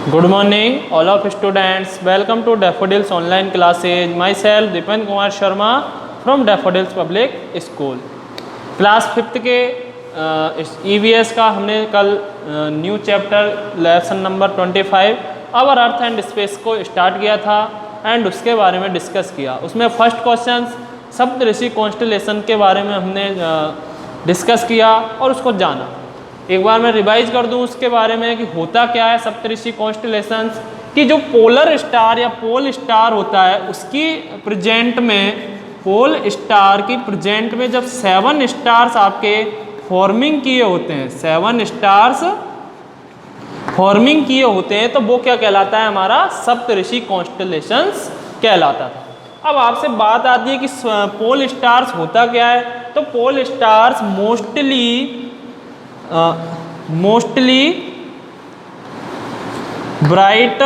Good morning, all of students. Welcome to Daffodils online classes. Myself Dipen Kumar Sharma from Daffodils Public School. Class 5th के EVS का हमने कल new chapter lesson number 25 our earth and space को start किया था and उसके बारे में डिस्कस किया। उसमें फर्स्ट क्वेश्चन सप्तऋषि कॉन्स्टलेशन के बारे में हमने डिस्कस किया और उसको जाना। एक बार मैं रिवाइज कर दूं उसके बारे में कि होता क्या है सप्तऋषि कॉन्स्टलेशंस कि जो पोलर स्टार या पोल स्टार होता है उसकी प्रेजेंट में पोल स्टार की प्रेजेंट में जब 7 स्टार्स आपके फॉर्मिंग किए होते हैं 7 स्टार्स फॉर्मिंग किए होते हैं तो वो क्या कहलाता है हमारा सप्तऋषि कॉन्स्टलेशंस कहलाता था। अब आपसे बात आती है कि पोल स्टार्स होता क्या है, तो pole stars mostly bright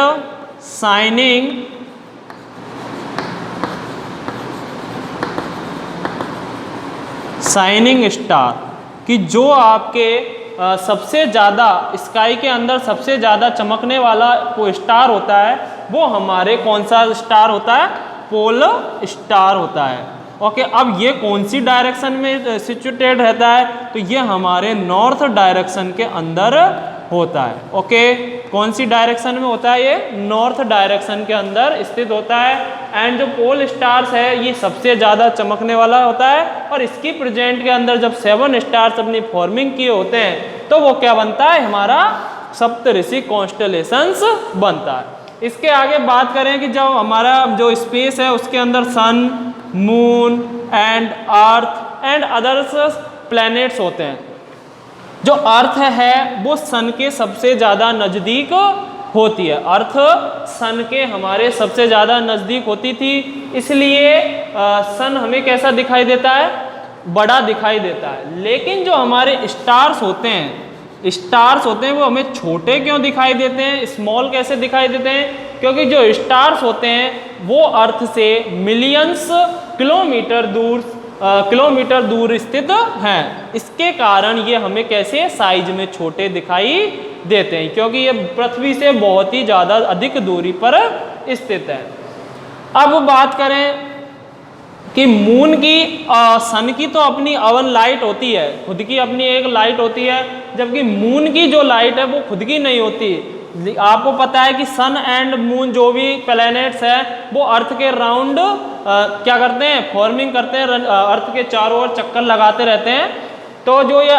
shining star कि जो आपके सबसे ज़्यादा स्काई के अंदर सबसे ज़्यादा चमकने वाला वो स्टार होता है वो हमारे कौन सा स्टार होता है, पोल स्टार होता है। ओके, अब ये कौन सी डायरेक्शन में सिचुएटेड रहता है, तो ये हमारे नॉर्थ डायरेक्शन के अंदर होता है। ओके, कौन सी डायरेक्शन में होता है, ये नॉर्थ डायरेक्शन के अंदर स्थित होता है। एंड जो पोल स्टार्स है ये सबसे ज़्यादा चमकने वाला होता है और इसकी प्रेजेंट के अंदर जब 7 स्टार्स अपनी फॉर्मिंग किए होते हैं तो वो क्या बनता है, हमारा सप्तऋषि कॉन्स्टलेशंस बनता है। इसके आगे बात करें कि जब हमारा जो स्पेस है उसके अंदर sun, moon and earth and others planets होते हैं। जो अर्थ है वो सन के सबसे ज़्यादा नज़दीक होती है। अर्थ सन के हमारे सबसे ज़्यादा नज़दीक होती थी, इसलिए सन हमें कैसा दिखाई देता है, बड़ा दिखाई देता है। लेकिन जो हमारे स्टार्स होते हैं वो हमें छोटे क्यों दिखाई देते हैं, स्मॉल कैसे दिखाई देते हैं, क्योंकि जो स्टार्स होते हैं वो अर्थ से मिलियंस किलोमीटर दूर स्थित हैं। इसके कारण ये हमें कैसे साइज में छोटे दिखाई देते हैं, क्योंकि ये पृथ्वी से बहुत ही ज़्यादा अधिक दूरी पर स्थित है। अब बात करें कि मून की सन की तो अपनी अवन लाइट होती है, खुद की अपनी एक लाइट होती है, जबकि मून की जो लाइट है वो खुद की नहीं होती। आपको पता है कि सन एंड मून जो भी प्लैनेट्स हैं वो अर्थ के राउंड क्या करते हैं, फॉर्मिंग करते हैं, अर्थ के चारों ओर चक्कर लगाते रहते हैं। तो जो ये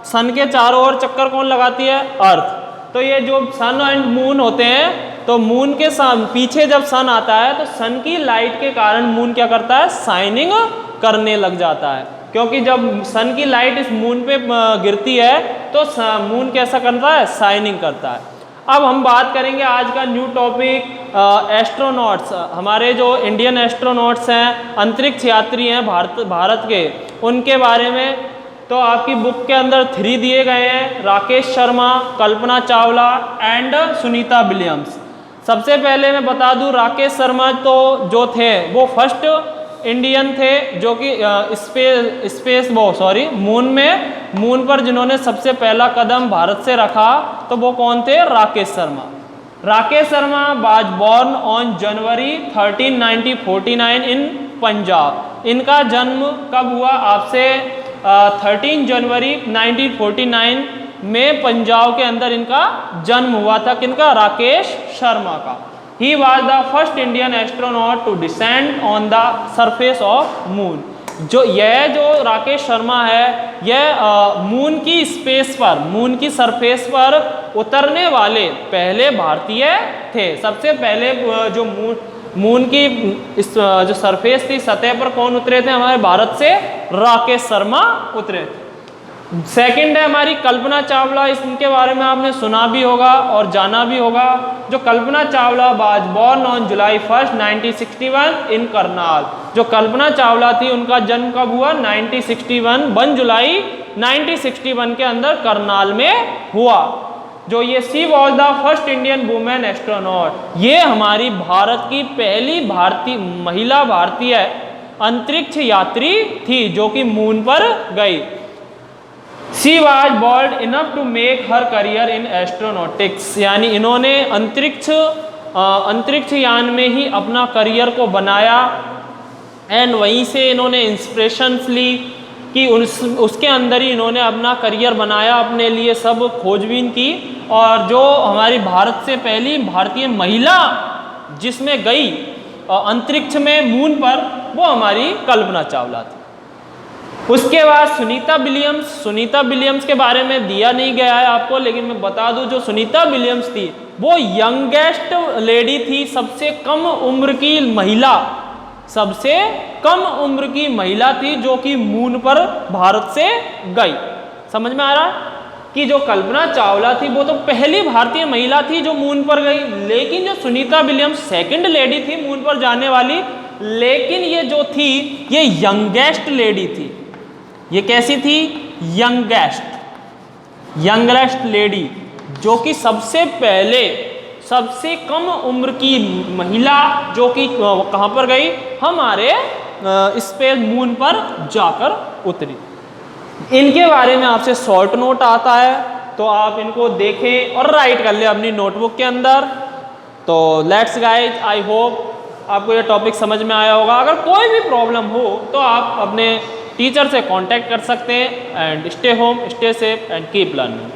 सन के चारों ओर चक्कर कौन लगाती है, अर्थ। तो ये जो सन एंड मून होते हैं तो मून के पीछे जब सन आता है तो सन की लाइट के कारण मून क्या करता है, शाइनिंग करने लग जाता है। क्योंकि जब सन की लाइट इस मून पे गिरती है तो मून कैसा करता है, शाइनिंग करता है। अब हम बात करेंगे आज का न्यू टॉपिक एस्ट्रोनॉट्स। हमारे जो इंडियन एस्ट्रोनॉट्स हैं, अंतरिक्ष यात्री हैं भारत के, उनके बारे में। तो आपकी बुक के अंदर 3 दिए गए हैं, राकेश शर्मा, कल्पना चावला एंड सुनीता विलियम्स। सबसे पहले मैं बता दूं राकेश शर्मा तो जो थे वो फर्स्ट इंडियन थे जो कि मून पर जिन्होंने सबसे पहला कदम भारत से रखा, तो वो कौन थे, Rakesh Sharma. Rakesh Sharma was born on January 13, 1949 इन पंजाब। इनका जन्म कब हुआ आपसे, 13 जनवरी 1949 में पंजाब के अंदर इनका जन्म हुआ था। किनका, राकेश शर्मा का। He was the first Indian astronaut to descend on the surface of moon। जो राकेश शर्मा है यह मून की स्पेस पर, मून की सरफेस पर उतरने वाले पहले भारतीय थे। सबसे पहले जो मून की जो सरफेस थी, सतह पर कौन उतरे थे, हमारे भारत से राकेश शर्मा उतरे थे। सेकंड है हमारी कल्पना चावला। इनके बारे में आपने सुना भी होगा और जाना भी होगा। जो Kalpana Chawla was born on July 1, 1961 in Karnal. जो कल्पना चावला थी उनका जन्म कब हुआ, 1961 1 जुलाई 1961 के अंदर करनाल में हुआ। जो ये she was the first Indian women astronaut. ये हमारी भारत की पहली महिला भारतीय अंतरिक्ष यात्री थी जो कि मून पर गई। She was bold enough to make her career in astronautics, यानी इन्होंने अंतरिक्ष यान में ही अपना करियर को बनाया एंड वहीं से इन्होंने इंस्पिरेशंस ली कि उसके अंदर ही इन्होंने अपना करियर बनाया, अपने लिए सब खोजबीन की। और जो हमारी भारत से पहली भारतीय महिला जिसमें गई अंतरिक्ष में मून पर, वो हमारी कल्पना चावला थी। उसके बाद सुनीता विलियम्स के बारे में दिया नहीं गया है आपको, लेकिन मैं बता दूं जो सुनीता विलियम्स थी वो यंगेस्ट लेडी थी, सबसे कम उम्र की महिला, सबसे कम उम्र की महिला थी जो कि मून पर भारत से गई। समझ में आ रहा है कि जो कल्पना चावला थी वो तो पहली भारतीय महिला थी जो मून पर गई, लेकिन जो सुनीता विलियम्स सेकंड लेडी थी मून पर जाने वाली, लेकिन ये जो थी ये यंगेस्ट लेडी थी। ये कैसी थी? यंगेस्ट लेडी, जो कि सबसे पहले सबसे कम उम्र की महिला जो कि कहाँ पर गई? हमारे स्पेस मून पर जाकर उतरी। इनके बारे में आपसे शॉर्ट नोट आता है तो आप इनको देखें और राइट कर ले अपनी नोटबुक के अंदर। तो लेट्स गाइज, आई होप आपको ये टॉपिक समझ में आया होगा। अगर कोई भी प्रॉब्लम हो तो आप अपने टीचर से कांटेक्ट कर सकते हैं। And stay home, stay safe and keep learning.